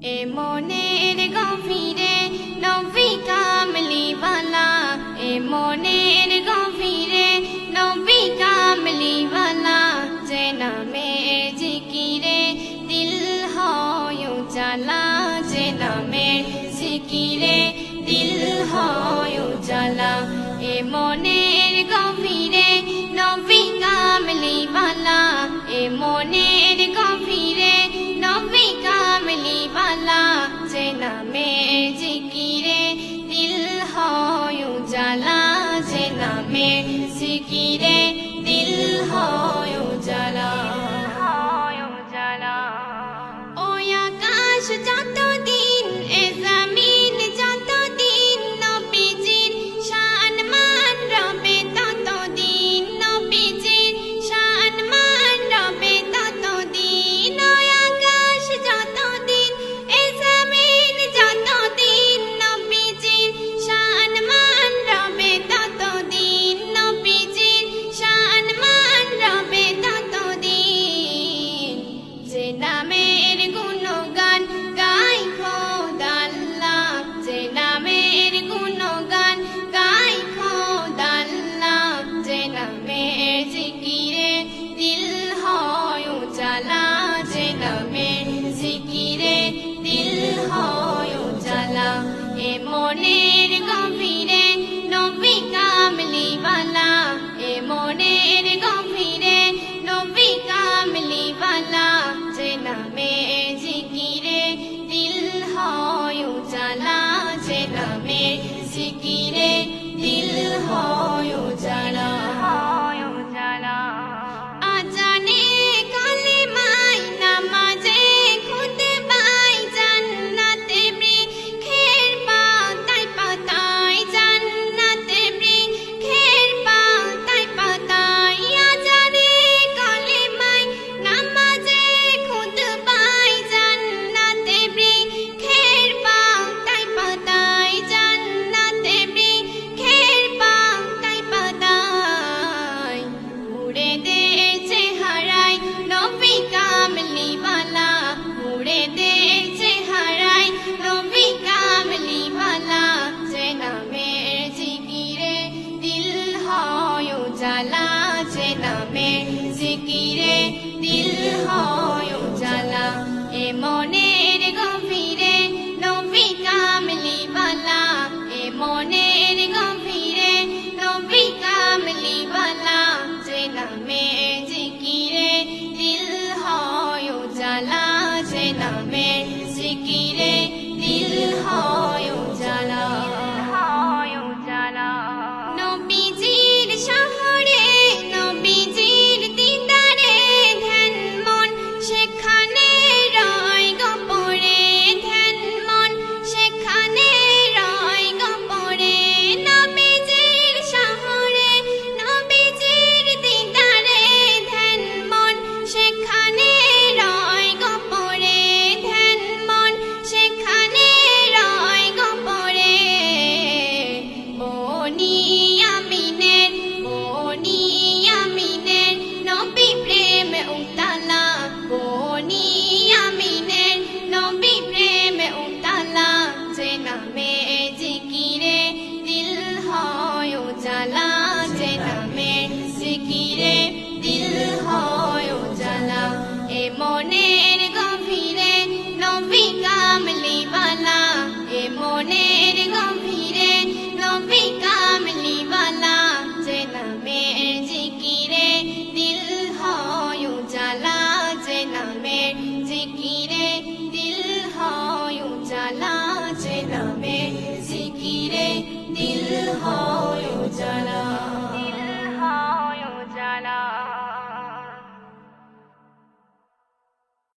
এ মনের গভীরে নবী কামলিওয়ালা, এ মনের গভীরে নবী কামলিওয়ালা, যে নামে জিকিরে দিল হয় উজালা, যে নামে জিকিরে দিল হয় উজালা। এ মনের গভীরে নবী কামলিওয়ালা, এ মনের গভীরে নবী কামলিওয়ালা, যে নামে জিকিরে দিল হয় উজালা, যে নামে জিকিরে দিল হয় উজালা। ও আকাশ যত